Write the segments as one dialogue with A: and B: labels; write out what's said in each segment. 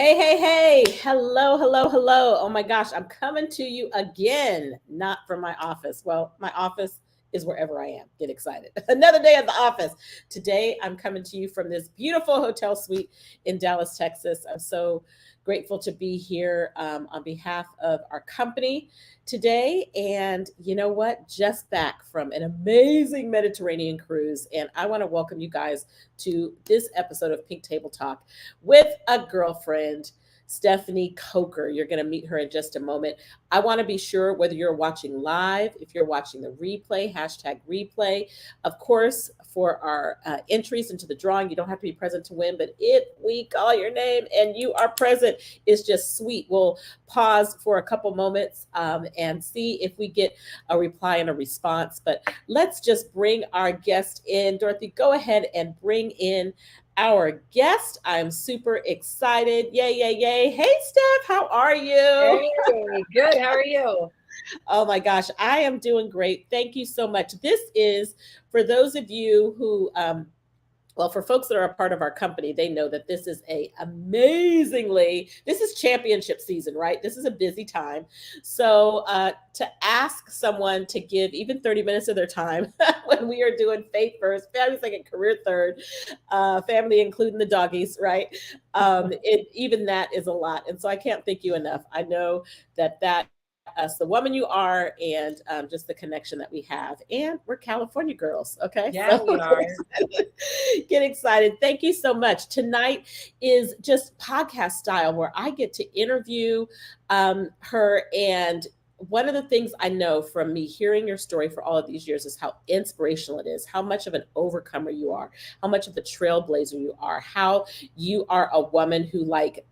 A: Hey, hey, hey. Hello, hello, hello. Oh my gosh, I'm coming to you again, not from my office. Well, my office is wherever I am. Get excited. Another day at the office. Today, I'm coming to you from this beautiful hotel suite in Dallas, Texas. I'm so grateful to be here on behalf of our company today. And you know what? Just back from an amazing Mediterranean cruise. And I want to welcome you guys to this episode of Pink Table Talk with a girlfriend, Stephanie Coker. You're going to meet her in just a moment. I want to be sure whether you're watching live, if you're watching the replay, hashtag replay. Of course, for our entries into the drawing, you don't have to be present to win, but if we call your name and you are present, it's just sweet. We'll pause for a couple moments and see if we get a reply and a response. But let's just bring our guest in. Dorothy, go ahead and bring in our guest. I'm super excited. Yay, yay, yay. Hey, Steph, how are you?
B: Hey, good. How are you?
A: Oh my gosh, I am doing great. Thank you so much. This is for those of you who, well, for folks that are a part of our company, they know that this is this is championship season, right? This is a busy time. So to ask someone to give even 30 minutes of their time when we are doing faith first, family second, career third, family including the doggies, right? Even that is a lot. And so I can't thank you enough. I know that us, the woman you are, and just the connection that we have. And we're California girls, okay?
B: Yeah,
A: So
B: we are.
A: get excited. Thank you so much. Tonight is just podcast style where I get to interview her. And one of the things I know from me hearing your story for all of these years is how inspirational it is, how much of an overcomer you are, how much of a trailblazer you are, how you are a woman who, like,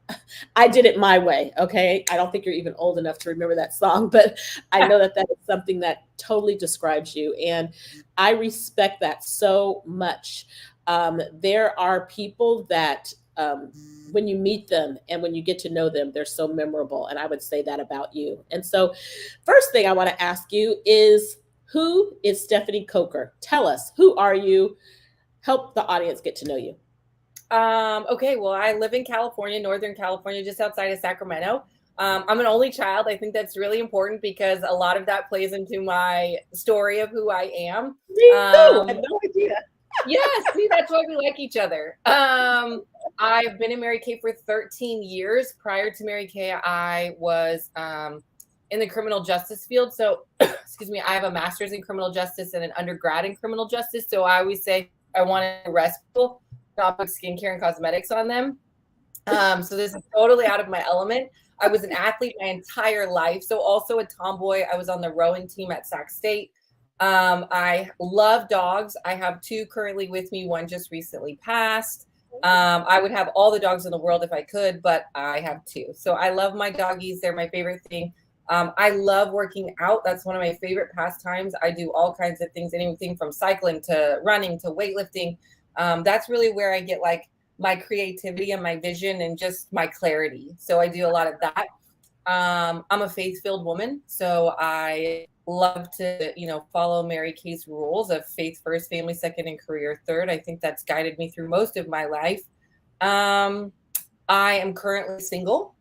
A: I did it my way. Okay. I don't think you're even old enough to remember that song, but I know that that is something that totally describes you. And I respect that so much. There are people that, when you meet them and when you get to know them, they're so memorable. And I would say that about you. And so, first thing I want to ask you is, who is Stephanie Coker? Tell us, who are you? Help the audience get to know you.
B: Okay, well, I live in California, Northern California, just outside of Sacramento. I'm an only child. I think that's really important because a lot of that plays into my story of who I am.
A: Me too. I had no idea.
B: Yes, see, that's why we like each other. I've been in Mary Kay for 13 years. Prior to Mary Kay, I was in the criminal justice field. So, excuse me, I have a master's in criminal justice and an undergrad in criminal justice. So I always say I want to arrest people, not put skincare and cosmetics on them. So this is totally out of my element. I was an athlete my entire life. So also a tomboy. I was on the rowing team at Sac State. I love dogs. I have two currently with me. One just recently passed. I would have all the dogs in the world if I could, but I have two. So I love my doggies. They're my favorite thing. I love working out. That's one of my favorite pastimes. I do all kinds of things, anything from cycling to running to weightlifting. That's really where I get like my creativity and my vision and just my clarity. So I do a lot of that. I'm a faith-filled woman, so I love to, follow Mary Kay's rules of faith first, family second, and career third. I think that's guided me through most of my life. I am currently single.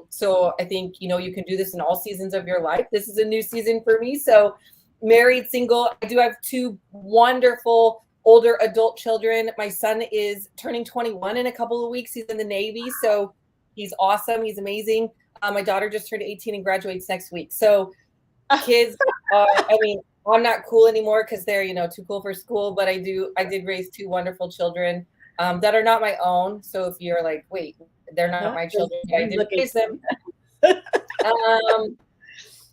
B: So I think, you can do this in all seasons of your life. This is a new season for me. So married, single. I do have two wonderful older adult children. My son is turning 21 in a couple of weeks. He's in the Navy. So he's awesome. He's amazing. My daughter just turned 18 and graduates next week. So kids are, I'm not cool anymore because they're, too cool for school, but I did raise two wonderful children that are not my own. So if you're like, wait, they're not my children, I did raise them.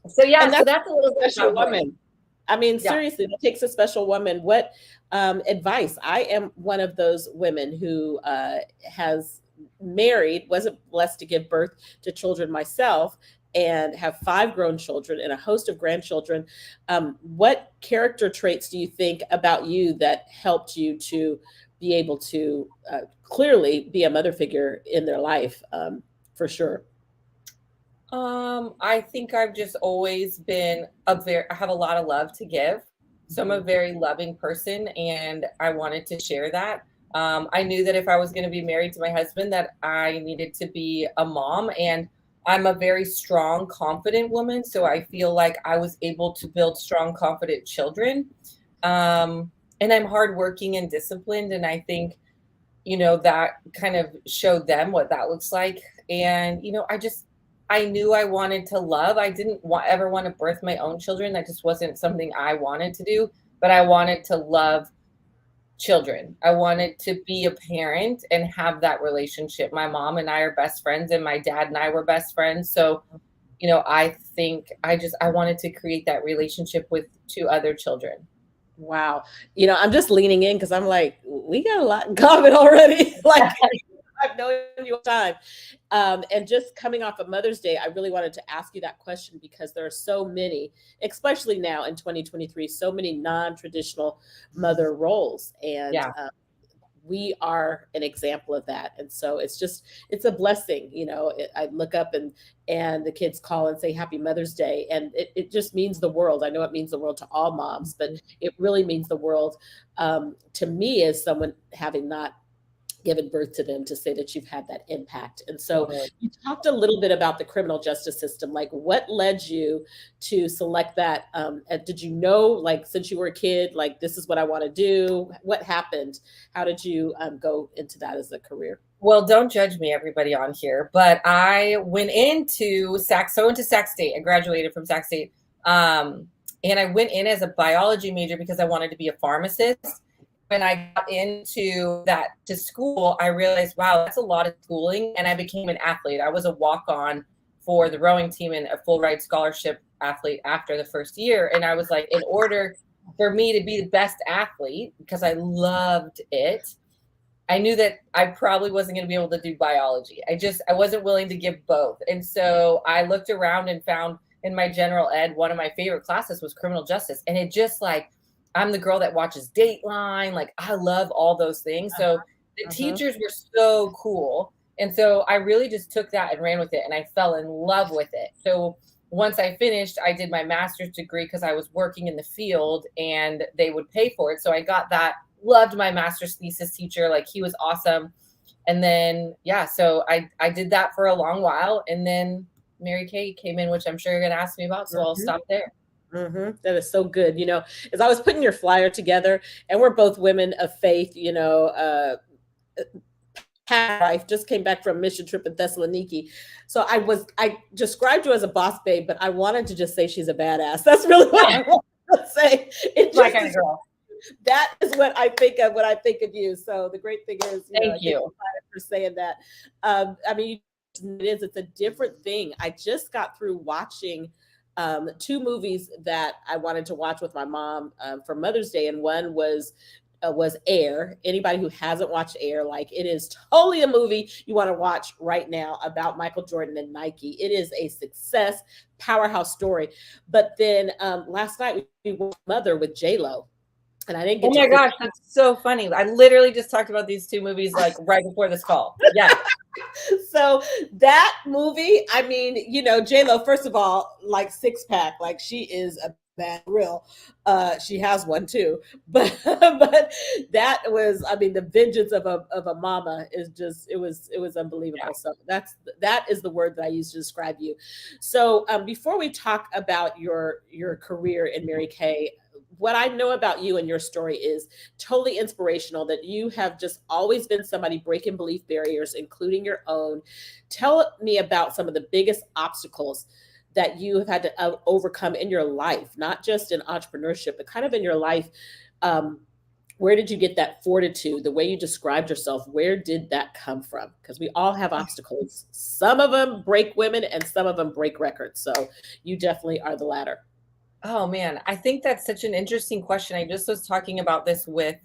B: So yeah, so that's a little bit
A: special
B: about
A: woman. Seriously, that takes a special woman. What advice? I am one of those women who has wasn't blessed to give birth to children myself, and have 5 grown children and a host of grandchildren. What character traits do you think about you that helped you to be able to clearly be a mother figure in their life, for sure?
B: I think I've just always been I have a lot of love to give. So I'm a very loving person and I wanted to share that. I knew that if I was going to be married to my husband, that I needed to be a mom. And I'm a very strong, confident woman. So I feel like I was able to build strong, confident children. And I'm hardworking and disciplined. And I think, that kind of showed them what that looks like. And, I knew I wanted to love. I didn't ever want to birth my own children. That just wasn't something I wanted to do, but I wanted to love children. I wanted to be a parent and have that relationship. My mom and I are best friends, and my dad and I were best friends. So, I think I wanted to create that relationship with two other children.
A: Wow. I'm just leaning in because I'm like, we got a lot in common already. Like, I've known you all the time. And just coming off of Mother's Day, I really wanted to ask you that question because there are so many, especially now in 2023, so many non-traditional mother roles. And
B: Yeah.
A: We are an example of that. And so it's a blessing. I look up and the kids call and say happy Mother's Day. And it just means the world. I know it means the world to all moms, but it really means the world to me as someone having not given birth to them, to say that you've had that impact. And so you talked a little bit about the criminal justice system. Like, what led you to select that? Did you know, like, since you were a kid, like, this is what I want to do? What happened? How did you go into that as a career?
B: Well, don't judge me, everybody on here, but I went into Sac State. I graduated from Sac State. And I went in as a biology major because I wanted to be a pharmacist. When I got into to school, I realized, wow, that's a lot of schooling. And I became an athlete. I was a walk-on for the rowing team and a full ride scholarship athlete after the first year. And I was like, in order for me to be the best athlete, because I loved it, I knew that I probably wasn't going to be able to do biology. I wasn't willing to give both. And so I looked around and found in my general ed, one of my favorite classes was criminal justice. And it just like, I'm the girl that watches Dateline. Like, I love all those things. So the teachers were so cool. And so I really just took that and ran with it. And I fell in love with it. So once I finished, I did my master's degree because I was working in the field and they would pay for it. So I got that, loved my master's thesis teacher. Like, he was awesome. And then, so I did that for a long while. And then Mary Kay came in, which I'm sure you're going to ask me about. So I'll stop there.
A: That is so good. As I was putting your flyer together, and we're both women of faith, life just came back from a mission trip in Thessaloniki. So I described you as a boss babe, but I wanted to just say she's a badass. That's really what I want to say. That is what I think of when I think of you. So the great thing is,
B: thank you
A: for saying that. It's a different thing. I just got through watching two movies that I wanted to watch with my mom for Mother's Day, and one was Air. Anybody who hasn't watched Air, like, it is totally a movie you want to watch right now about Michael Jordan and Nike. It is a success powerhouse story. But then last night we watched Mother with J-Lo. And I didn't get
B: oh my gosh, that's so funny. I literally just talked about these two movies like right before this call. Yeah.
A: So that movie, I mean, J-Lo, first of all, like, six pack, like, she is a bad real. She has one too, but that was, I mean, the vengeance of a mama is just, it was unbelievable. Yeah. So that is the word that I use to describe you. So before we talk about your career in Mary Kay, what I know about you and your story is totally inspirational, that you have just always been somebody breaking belief barriers, including your own. Tell me about some of the biggest obstacles that you have had to overcome in your life, not just in entrepreneurship, but kind of in your life. Where did you get that fortitude, the way you described yourself? Where did that come from? Because we all have obstacles. Some of them break women and some of them break records. So you definitely are the latter.
B: Oh man, I think that's such an interesting question. I just was talking about this with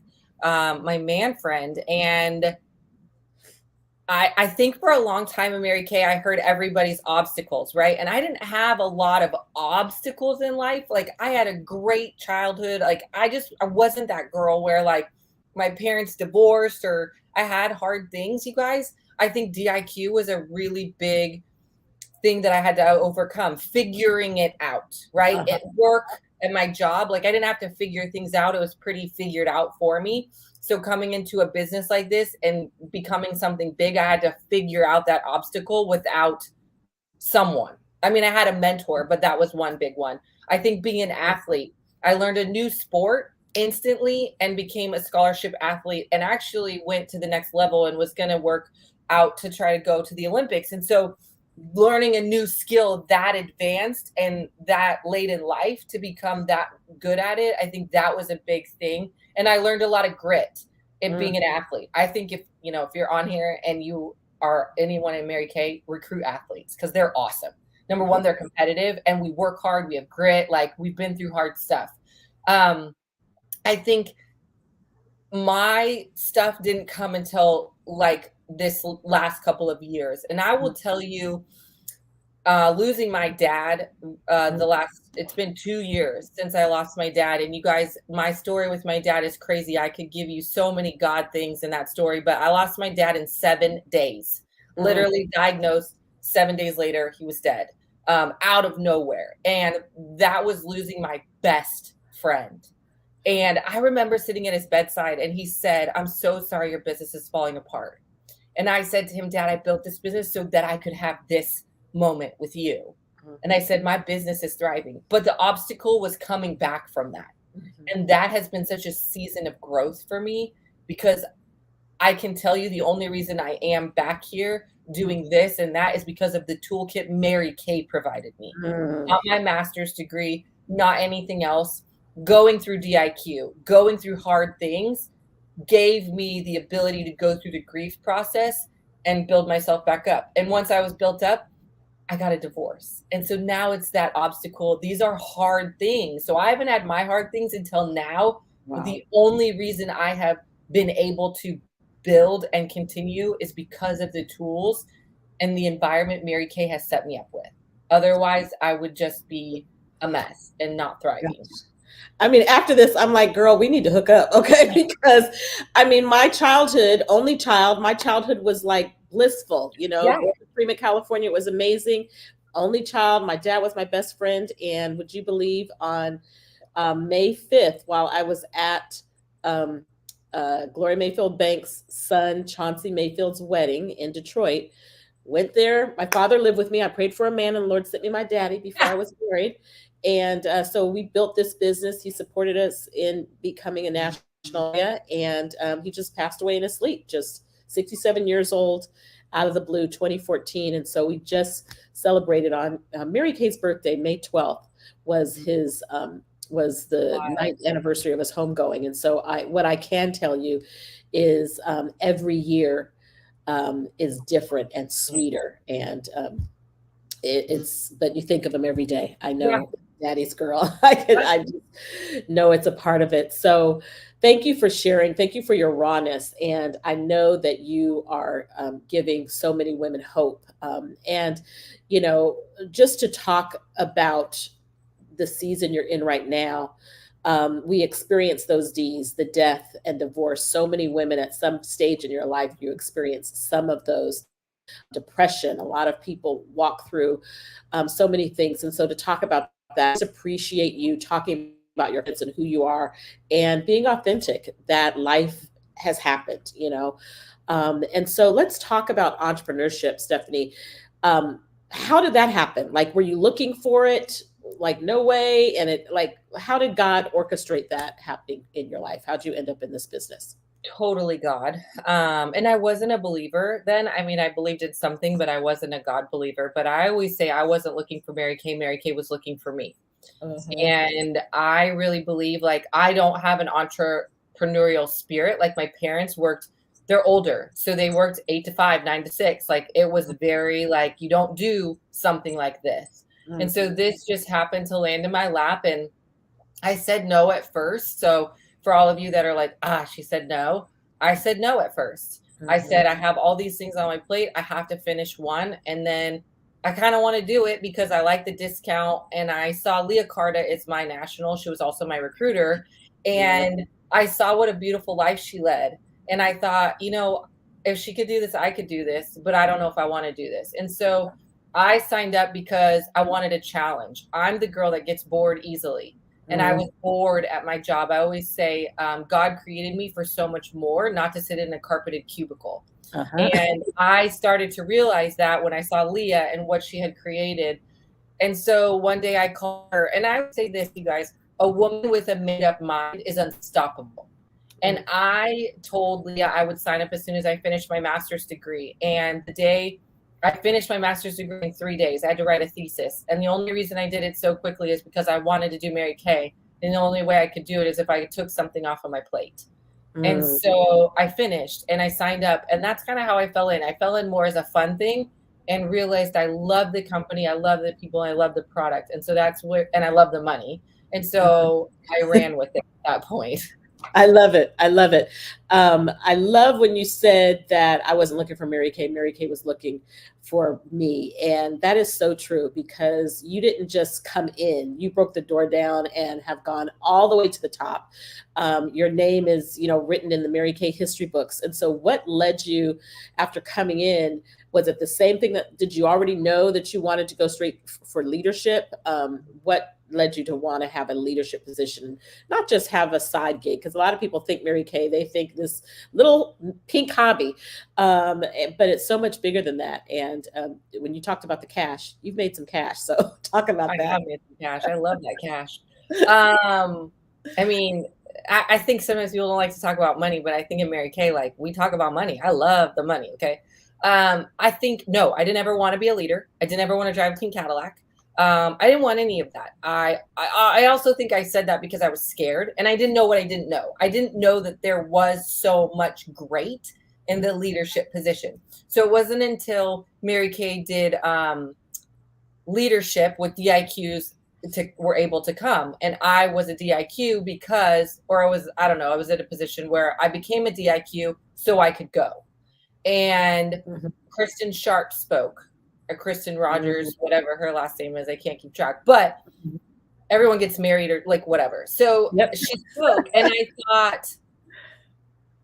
B: my man friend, and I think for a long time in Mary Kay, I heard everybody's obstacles, right? And I didn't have a lot of obstacles in life. Like, I had a great childhood. Like, I wasn't that girl where, like, my parents divorced or I had hard things, you guys. I think DIQ was a really big thing that I had to overcome, figuring it out, right? At work, at my job, like I didn't have to figure things out. It was pretty figured out for me. So coming into a business like this and becoming something big, I had to figure out that obstacle without someone. I mean, I had a mentor, but that was one big one. I think being an athlete, I learned a new sport instantly and became a scholarship athlete and actually went to the next level and was going to work out to try to go to the Olympics. And so learning a new skill that advanced and that late in life to become that good at it, I think that was a big thing. And I learned a lot of grit in being an athlete. I think if you're on here and you are anyone in Mary Kay, recruit athletes because they're awesome. Number one, they're competitive and we work hard. We have grit. Like we've been through hard stuff. I think my stuff didn't come until like this last couple of years. And I will tell you, losing my dad, it's been 2 years since I lost my dad. And you guys, my story with my dad is crazy. I could give you so many God things in that story, but I lost my dad in 7 days, literally diagnosed 7 days later, he was dead, out of nowhere. And that was losing my best friend. And I remember sitting at his bedside and he said, "I'm so sorry your business is falling apart." And I said to him, "Dad, I built this business so that I could have this moment with you." And I said, "My business is thriving." But the obstacle was coming back from that. And that has been such a season of growth for me because I can tell you the only reason I am back here doing this and that is because of the toolkit Mary Kay provided me. Not my master's degree, not anything else. Going through DIQ, going through hard things gave me the ability to go through the grief process and build myself back up. And once I was built up, I got a divorce. And so now it's that obstacle. These are hard things. So I haven't had my hard things until now. Wow. The only reason I have been able to build and continue is because of the tools and the environment Mary Kay has set me up with. Otherwise, I would just be a mess and not thriving.
A: Gosh. I mean, after this, I'm like, girl, we need to hook up, okay? Because, I mean, my childhood was like blissful, Fremont, California, it was amazing. Only child, my dad was my best friend. And would you believe on May 5th, while I was at Gloria Mayfield Banks' son, Chauncey Mayfield's wedding in Detroit, went there. My father lived with me. I prayed for a man and the Lord sent me my daddy before I was married. And so we built this business. He supported us in becoming a national area, and he just passed away in his sleep, just 67 years old, out of the blue, 2014. And so we just celebrated on Mary Kay's birthday, May 12th, was his was the 9th anniversary of his homegoing. And so what I can tell you is every year is different and sweeter, and but you think of him every day. I know. Yeah. Daddy's girl. I just know it's a part of it. So thank you for sharing. Thank you for your rawness. And I know that you are giving so many women hope. And, just to talk about the season you're in right now, we experience those D's, the death and divorce. So many women at some stage in your life, you experience some of those. Depression. A lot of people walk through so many things. And so to talk about that, just appreciate you talking about your kids and who you are and being authentic, that life has happened, and so let's talk about entrepreneurship, Stephanie. How did that happen? Like, were you looking for it? Like, no way. And how did God orchestrate that happening in your life? How'd you end up in this business?
B: Totally God. And I wasn't a believer then. I mean, I believed in something, but I wasn't a God believer. But I always say I wasn't looking for Mary Kay. Mary Kay was looking for me. And I really believe I don't have an entrepreneurial spirit. Like my parents worked, they're older. So they worked 8 to 5, 9 to 6. It was very you don't do something like this. And so this just happened to land in my lap. And I said no at first. So for all of you that are like, she said no. I said no at first. I said, I have all these things on my plate. I have to finish one. And then I kind of want to do it because I like the discount. And I saw Leah Carta is my national. She was also my recruiter. And I saw what a beautiful life she led. And I thought, if she could do this, I could do this. But I don't know if I want to do this. And so I signed up because I wanted a challenge. I'm the girl that gets bored easily. and I was bored at my job. I always say, God created me for so much more, not to sit in a carpeted cubicle.
A: Uh-huh.
B: And I started to realize that when I saw Leah and what she had created. And so one day I called her, and I would say this, you guys, a woman with a made up mind is unstoppable. And I told Leah I would sign up as soon as I finished my master's degree. And the day I finished my master's degree in 3 days, I had to write a thesis. And the only reason I did it so quickly is because I wanted to do Mary Kay. And the only way I could do it is if I took something off of my plate. And so I finished and I signed up. And that's kind of how I fell in. I fell in more as a fun thing and realized I love the company, I love the people, I love the product. And so that's where, and I love the money. And so I ran with it at that point.
A: I love it. I love it. I love when you said that I wasn't looking for Mary Kay. Mary Kay was looking for me. And that is so true because you didn't just come in, you broke the door down and have gone all the way to the top. Your name is, written in the Mary Kay history books. And so what led you after coming in? Was it the same thing did you already know that you wanted to go straight for leadership? What led you to want to have a leadership position, not just have a side gig? Because a lot of people think Mary Kay, they think this little pink hobby, but it's so much bigger than that. And when you talked about the cash, you've made some cash. So talk about that.
B: I have made some cash. I love that cash. I mean, I think sometimes people don't like to talk about money, but I think in Mary Kay, like we talk about money. I love the money. Okay. I think, no, I didn't ever want to be a leader. I didn't ever want to drive a King Cadillac. I didn't want any of that. I also think I said that because I was scared and I didn't know what I didn't know. I didn't know that there was so much great in the leadership position. So it wasn't until Mary Kay did leadership with DIQs were able to come. And I was a DIQ because, or I was at a position where I became a DIQ so I could go. And Kristen Sharp spoke. Kristen Rogers, whatever her last name is, I can't keep track, but everyone gets married or like whatever. So she spoke and I thought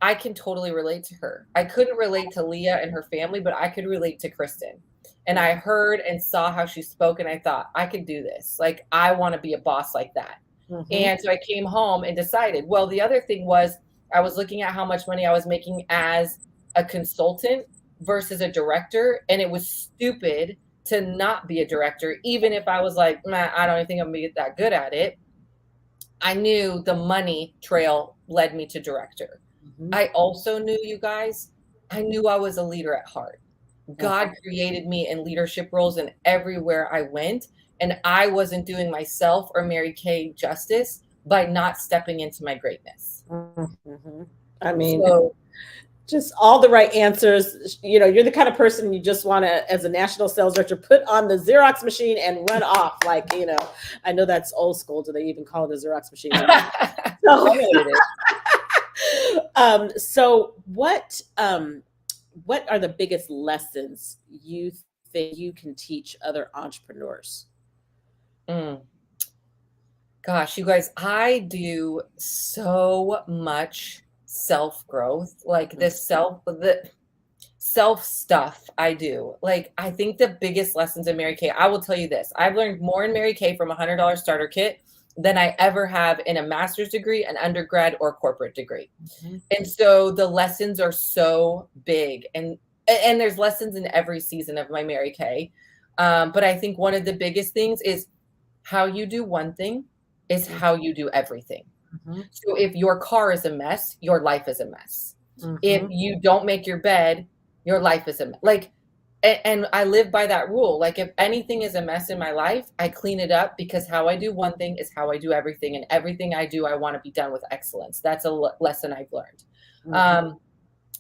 B: I can totally relate to her. I couldn't relate to Leah and her family, but I could relate to Kristen. And I heard and saw how she spoke and I thought I could do this. Like I want to be a boss like that. And so I came home and decided, well, the other thing was I was looking at how much money I was making as a consultant versus a director. And it was stupid to not be a director, even if I was like, man, I don't think I'm gonna be that good at it. I knew the money trail led me to director. I also knew, you guys, I knew I was a leader at heart. God created me in leadership roles and everywhere I went. And I wasn't doing myself or Mary Kay justice by not stepping into my greatness.
A: I mean, just all the right answers. You're the kind of person you just want to, as a national sales director, put on the Xerox machine and run off. Like, I know that's old school. Do they even call it a Xerox machine? So what are the biggest lessons you think you can teach other entrepreneurs?
B: Gosh, you guys, I do so much self-growth, like the self stuff I do. Like, I think the biggest lessons in Mary Kay, I will tell you this. I've learned more in Mary Kay from $100 starter kit than I ever have in a master's degree, an undergrad, or corporate degree. And so the lessons are so big. And there's lessons in every season of my Mary Kay. But I think one of the biggest things is how you do one thing is how you do everything. So if your car is a mess, your life is a mess. If you don't make your bed, your life is a mess. Like, and I live by that rule. Like if anything is a mess in my life, I clean it up because how I do one thing is how I do everything. And everything I do, I want to be done with excellence. That's a lesson I've learned.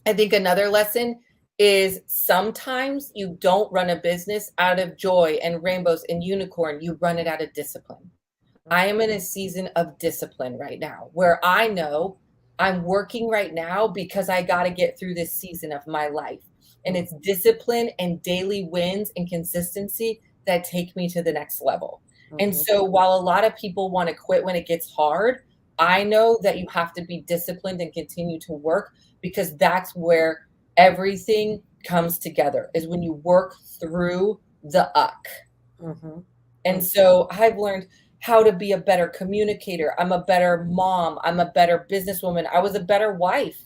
B: I think another lesson is sometimes you don't run a business out of joy and rainbows and unicorn. You run it out of discipline. I am in a season of discipline right now where I know I'm working right now because I got to get through this season of my life. And it's discipline and daily wins and consistency that take me to the next level. And so while a lot of people want to quit when it gets hard, I know that you have to be disciplined and continue to work because that's where everything comes together, is when you work through the uck. And so I've learned, how to be a better communicator. I'm a better mom. I'm a better businesswoman. I was a better wife.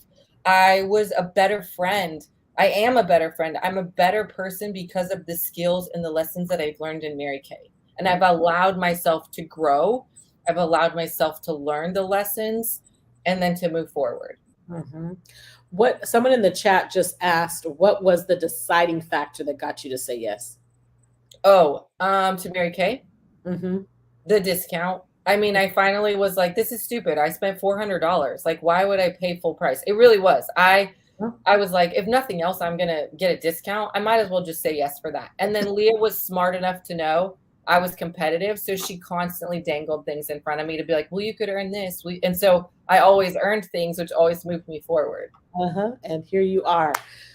B: I was a better friend. I am a better friend. I'm a better person because of the skills and the lessons that I've learned in Mary Kay. And I've allowed myself to grow. I've allowed myself to learn the lessons and then to move forward.
A: Mhm. What someone in the chat just asked, what was the deciding factor that got you to say yes?
B: Oh, to Mary Kay,
A: Mm-hmm.
B: the discount. I mean, I finally was like, this is stupid. I spent $400. Like, why would I pay full price? It really was. I was like, if nothing else, I'm gonna get a discount. I might as well just say yes for that. And then Leah was smart enough to know I was competitive, so she constantly dangled things in front of me to be like, well, you could earn this. And so I always earned things, which always moved me forward.
A: Uh-huh. And here you are.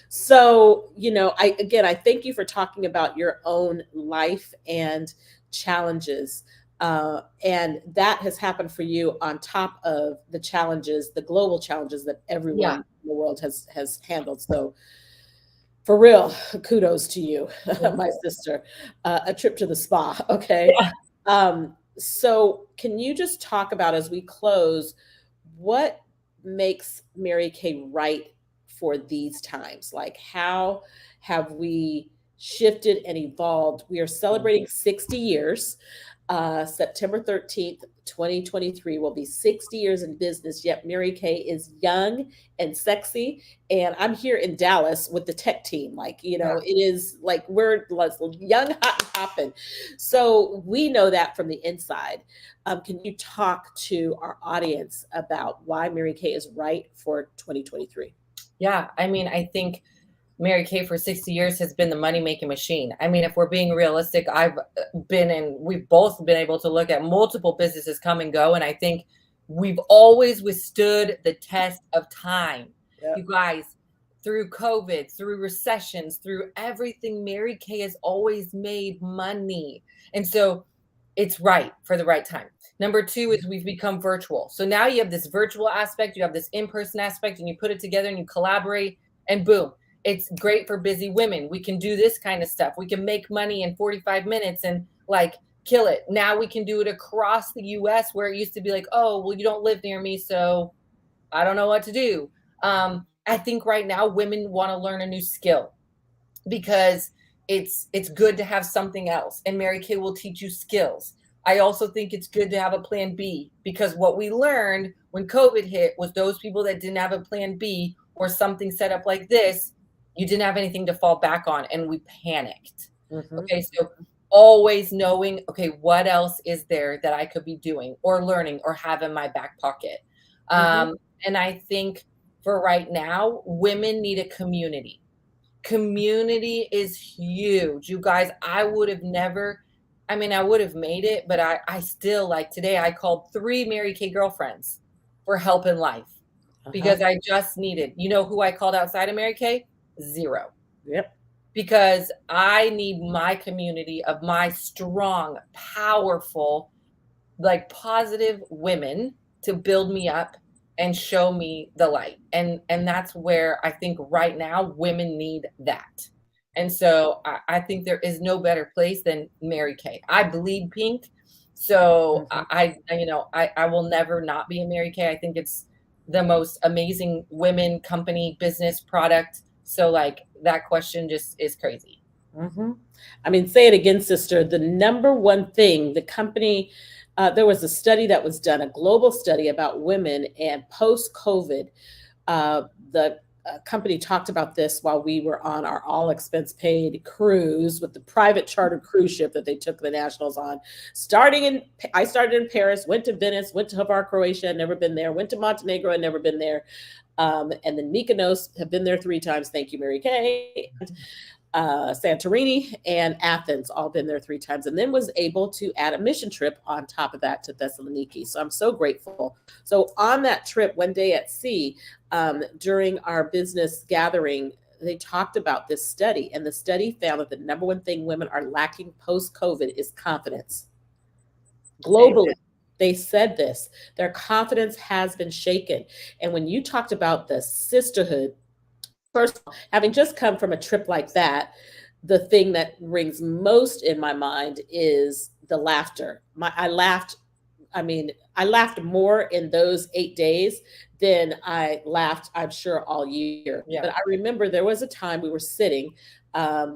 A: So, I thank you for talking about your own life and challenges. And that has happened for you on top of the challenges, the global challenges that everyone
B: Yeah.
A: in the world has handled. So for real, kudos to you, my sister. A trip to the spa. Okay.
B: Yeah.
A: So can you just talk about, as we close, what makes Mary Kay right for these times? Like, how have we shifted and evolved? We are celebrating 60 years. September 13th, 2023 will be 60 years in business, yet Mary Kay is young and sexy. And I'm here in Dallas with the tech team. Like,
B: Yeah.
A: it is like we're young, hot, and popping. So we know that from the inside. Can you talk to our audience about why Mary Kay is right for 2023?
B: Yeah. I mean, I think Mary Kay for 60 years has been the money making machine. I mean, if we're being realistic, we've both been able to look at multiple businesses come and go. And I think we've always withstood the test of time.
A: Yep.
B: You guys, through COVID, through recessions, through everything, Mary Kay has always made money. And so it's right for the right time. Number two is we've become virtual. So now you have this virtual aspect, you have this in person aspect, and you put it together and you collaborate, and boom, it's great for busy women. We can do this kind of stuff. We can make money in 45 minutes and like kill it. Now we can do it across the US, where it used to be like, oh, well, you don't live near me, so I don't know what to do. I think right now women want to learn a new skill because it's good to have something else, and Mary Kay will teach you skills. I also think it's good to have a plan B, because what we learned when COVID hit was those people that didn't have a plan B or something set up like this, you didn't have anything to fall back on, and we panicked.
A: Mhm.
B: Okay, so always knowing, okay, what else is there that I could be doing or learning or have in my back pocket.
A: Mhm.
B: And I think for right now, women need a community. Community is huge. You guys, I would have never, I mean, I would have made it, but I still, like today, I called 3 Mary Kay girlfriends for help in life
A: Uh-huh.
B: because I just needed, you know who I called outside of Mary Kay? 0.
A: Yep.
B: Because I need my community of my strong, powerful, like positive women to build me up and show me the light. And that's where I think right now women need that. And so I think there is no better place than Mary Kay. I bleed pink. So
A: Mhm.
B: I will never not be a Mary Kay. I think it's the most amazing women company business product. So like that question just is crazy.
A: Hmm. I mean, say it again, sister. The number one thing the company, there was a study that was done, a global study about women and post COVID. The company talked about this while we were on our all expense paid cruise with the private chartered cruise ship that they took the nationals on. I started in Paris, went to Venice, went to Hvar, Croatia, never been there, went to Montenegro, and never been there. And then Mykonos, have been there 3 times. Thank you, Mary Kay. Santorini and Athens, all been there 3 times, and then was able to add a mission trip on top of that to Thessaloniki. So I'm so grateful. So on that trip, one day at sea, during our business gathering, they talked about this study, and the study found that the number one thing women are lacking post COVID is confidence. Globally, they said this. Their confidence has been shaken. And when you talked about the sisterhood, first of all, having just come from a trip like that, the thing that rings most in my mind is the laughter. I laughed. I mean, I laughed more in those 8 days than I laughed, I'm sure, all year. But
B: Yeah.
A: I remember there was a time we were sitting.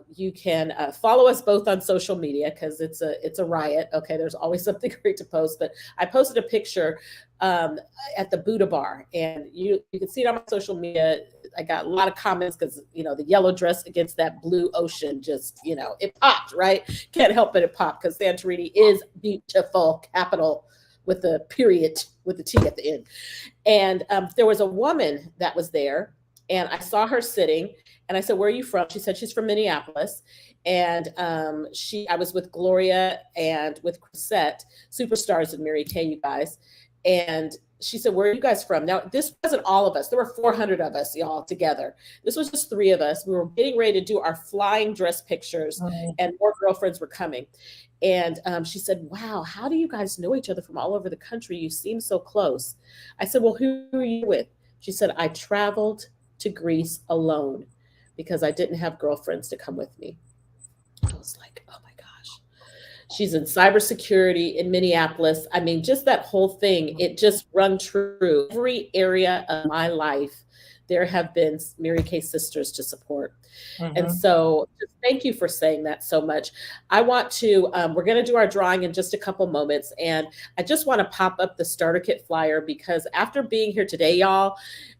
A: You can follow us both on social media because it's a riot. Okay, there's always something great to post. But I posted a picture um, at the Buddha Bar, and you can see it on my social media. I got a lot of comments because the yellow dress against that blue ocean, just it popped, right? Can't help but it popped because Santorini is beautiful, capital with the period with the T at the end. And there was a woman that was there, and I saw her sitting, and I said, "Where are you from?" She said she's from Minneapolis, and I was with Gloria and with Chrisette, superstars of Mary Kay, you guys, and she said, "Where are you guys from?" Now, this wasn't all of us. There were 400 of us, y'all, together. This was just three of us. We were getting ready to do our flying dress pictures, and more girlfriends were coming. And she said, "Wow, how do you guys know each other from all over the country? You seem so close." I said, "Well, who are you with?" She said, "I traveled to Greece alone because I didn't have girlfriends to come with me." I was like, oh my gosh. She's in cybersecurity in Minneapolis. I mean, just that whole thing, it just rung true. Every area of my life, there have been Mary Kay sisters to support. And so just thank you for saying that so much. I want to, we're going to do our drawing in just a couple moments. And I just want to pop up the starter kit flyer because after being here today, y'all,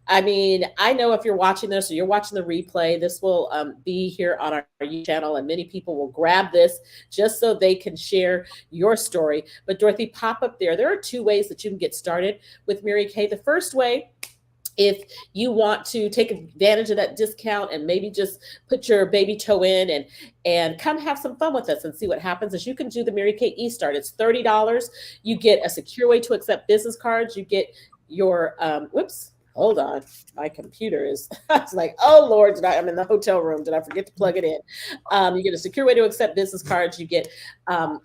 A: I mean, I know if you're watching this or you're watching the replay, this will be here on our YouTube channel, and many people will grab this just so they can share your story. But Dorothy, pop up there. There are two ways that you can get started with Mary Kay. The first way, if you want to take advantage of that discount and maybe just put your baby toe in and come have some fun with us and see what happens, is you can do the Mary Kay eStart. It's $30. You get a secure way to accept business cards. You get your whoops. Hold on. My computer is, it's like, oh Lord, I'm in the hotel room. Did I forget to plug it in? You get a secure way to accept business cards. You get so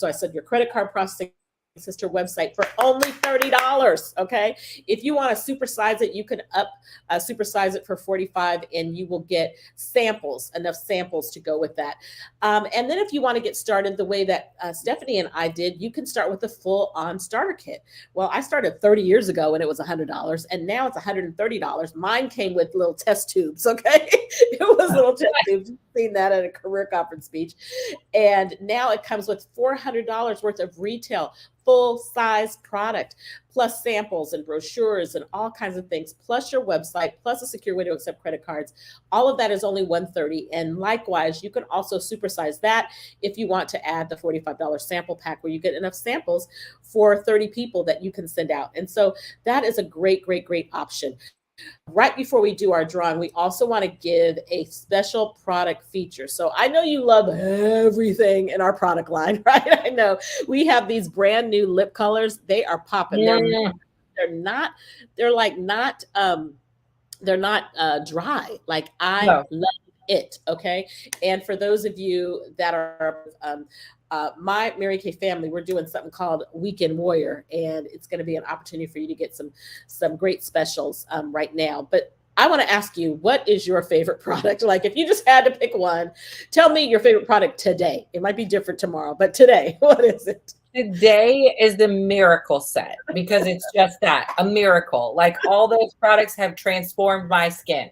A: I said your credit card processing sister website for only $30. Okay. If you want to supersize it, you can supersize it for $45, and you will get enough samples to go with that. And then if you want to get started the way that Stephanie and I did, you can start with a full on starter kit. Well, I started 30 years ago and it was $100, and now it's $130. Mine came with little test tubes. Okay. It was little test tubes. You've seen that at a career conference speech. And now it comes with $400 worth of retail full size product, plus samples and brochures and all kinds of things, plus your website, plus a secure way to accept credit cards. All of that is only $130. And likewise, you can also supersize that if you want to add the $45 sample pack where you get enough samples for 30 people that you can send out. And so that is a great, great, great option. Right before we do our drawing, we also want to give a special product feature. So I know you love everything in our product line, right? I know we have these brand new lip colors. They are popping.
B: Yeah.
A: They're not dry. Like, I
B: No.
A: love it. Okay. And for those of you that are my Mary Kay family, we're doing something called Weekend Warrior, and it's going to be an opportunity for you to get some great specials right now. But I want to ask you, what is your favorite product? Like, if you just had to pick one, tell me your favorite product today. It might be different tomorrow, but today, what is it?
B: Today is the miracle set, because it's just that, a miracle. Like, all those products have transformed my skin.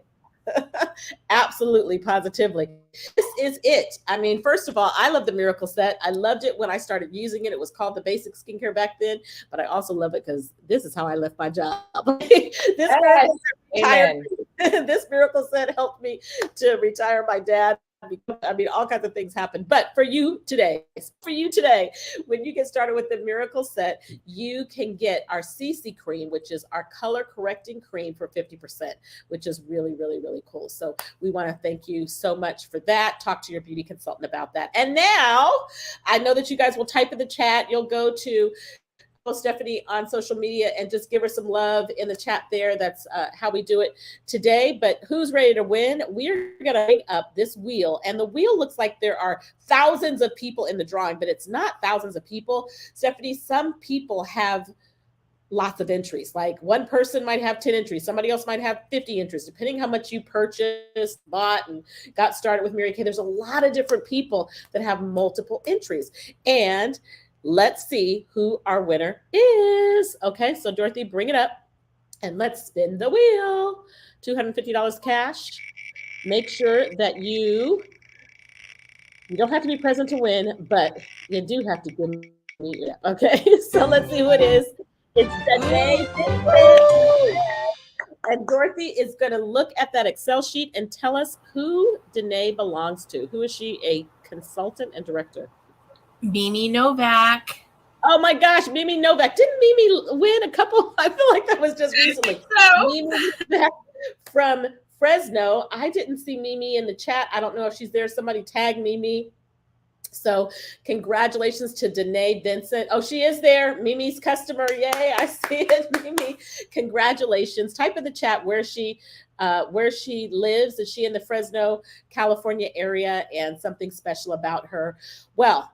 A: Absolutely, positively. This is it. I mean, first of all, I love the miracle set. I loved it when I started using it. It was called the basic skincare back then, but I also love it because this is how I left my job. This miracle set helped me to retire my dad. I mean, all kinds of things happen. But for you today, when you get started with the miracle set, you can get our CC cream, which is our color correcting cream, for 50%, which is really, really, really cool. So we want to thank you so much for that. Talk to your beauty consultant about that. And now I know that you guys will type in the chat. You'll go to Stephanie on social media and just give her some love in the chat there. That's how we do it today. But who's ready to win? We're going to bring up this wheel, and the wheel looks like there are thousands of people in the drawing, but it's not thousands of people. Stephanie, some people have lots of entries. Like one person might have 10 entries, somebody else might have 50 entries, depending how much you purchased, bought, and got started with Mary Kay. There's a lot of different people that have multiple entries. And let's see who our winner is. Okay, so Dorothy, bring it up and let's spin the wheel. $250 cash. Make sure that you don't have to be present to win, but you do have to give me, yeah. Okay, so let's see who it is. It's Danae Vincent. And Dorothy is going to look at that Excel sheet and tell us who Danae belongs to. Who is she? A consultant and director?
C: Mimi Novak.
A: Oh my gosh, Mimi Novak. Didn't Mimi win a couple? I feel like that was just recently.
C: So,
A: Mimi Novak from Fresno. I didn't see Mimi in the chat. I don't know if she's there. Somebody tag Mimi. So congratulations to Danae Vincent. Oh, she is there. Mimi's customer. Yay. I see it. Mimi, congratulations. Type in the chat where she lives. Is she in the Fresno, California area, and something special about her? Well,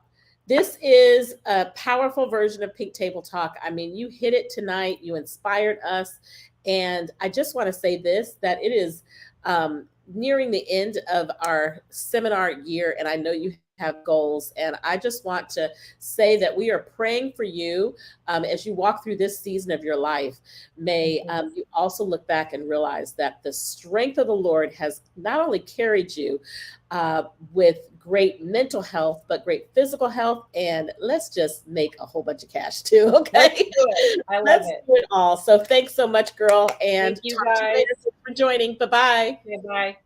A: this is a powerful version of Pink Table Talk. I mean, you hit it tonight. You inspired us. And I just want to say this, that it is nearing the end of our seminar year. And I know you have goals. And I just want to say that we are praying for you as you walk through this season of your life. May you also look back and realize that the strength of the Lord has not only carried you with great mental health, but great physical health. And let's just make a whole bunch of cash too. Okay.
B: Let's do it. I love it.
A: Do it all. So thanks so much, girl. And
B: thank you
A: talk to you
B: guys
A: later. Thanks for joining. Bye-bye.
B: Bye.